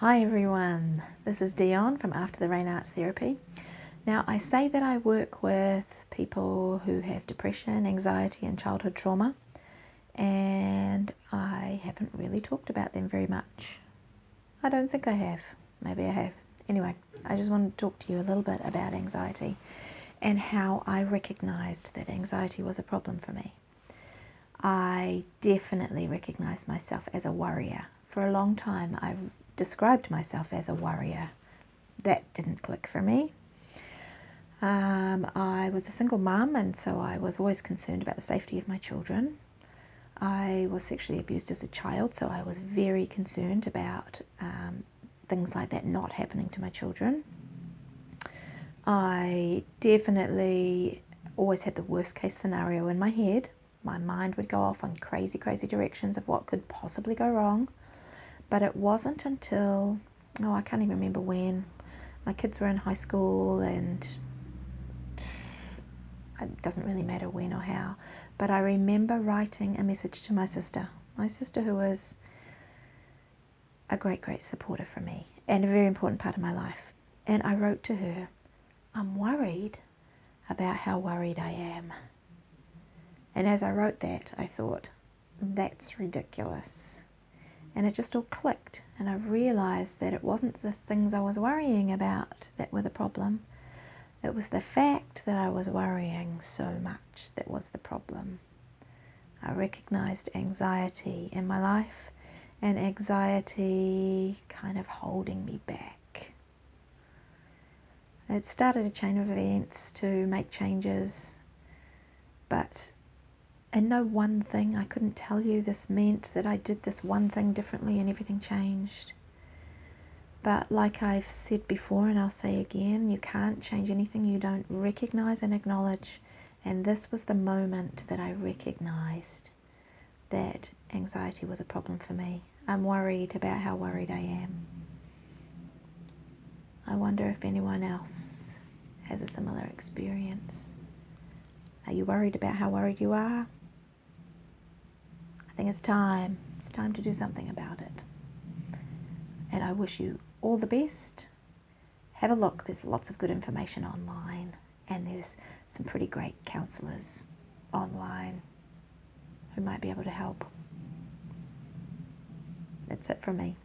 Hi everyone, this is Dione from After the Rain Arts Therapy. Now I say that I work with people who have depression, anxiety and childhood trauma, and I haven't really talked about them very much. I don't think I have, maybe I have. Anyway, I just wanted to talk to you a little bit about anxiety and how I recognised that anxiety was a problem for me. I definitely recognised myself as a worrier. For a long time I described myself as a worrier. That didn't click for me. I was a single mum, and so I was always concerned about the safety of my children. I was sexually abused as a child, so I was very concerned about things like that not happening to my children. I definitely always had the worst case scenario in my head. My mind would go off on crazy directions of what could possibly go wrong. But it wasn't until, I can't even remember when, my kids were in high school, and it doesn't really matter when or how, but I remember writing a message to my sister who was a great supporter for me and a very important part of my life. And I wrote to her, I'm worried about how worried I am. And as I wrote that, I thought, that's ridiculous. And it just all clicked, and I realised that it wasn't the things I was worrying about that were the problem. It was the fact that I was worrying so much that was the problem. I recognised anxiety in my life, and anxiety kind of holding me back. It started a chain of events to make changes, but and no one thing, I couldn't tell you this meant that I did this one thing differently and everything changed. But like I've said before, and I'll say again, you can't change anything you don't recognize and acknowledge. And this was the moment that I recognized that anxiety was a problem for me. I'm worried about how worried I am. I wonder if anyone else has a similar experience. Are you worried about how worried you are? I think it's time to do something about it. And I wish you all the best. Have a look, there's lots of good information online, and there's some pretty great counsellors online who might be able to help. That's it from me.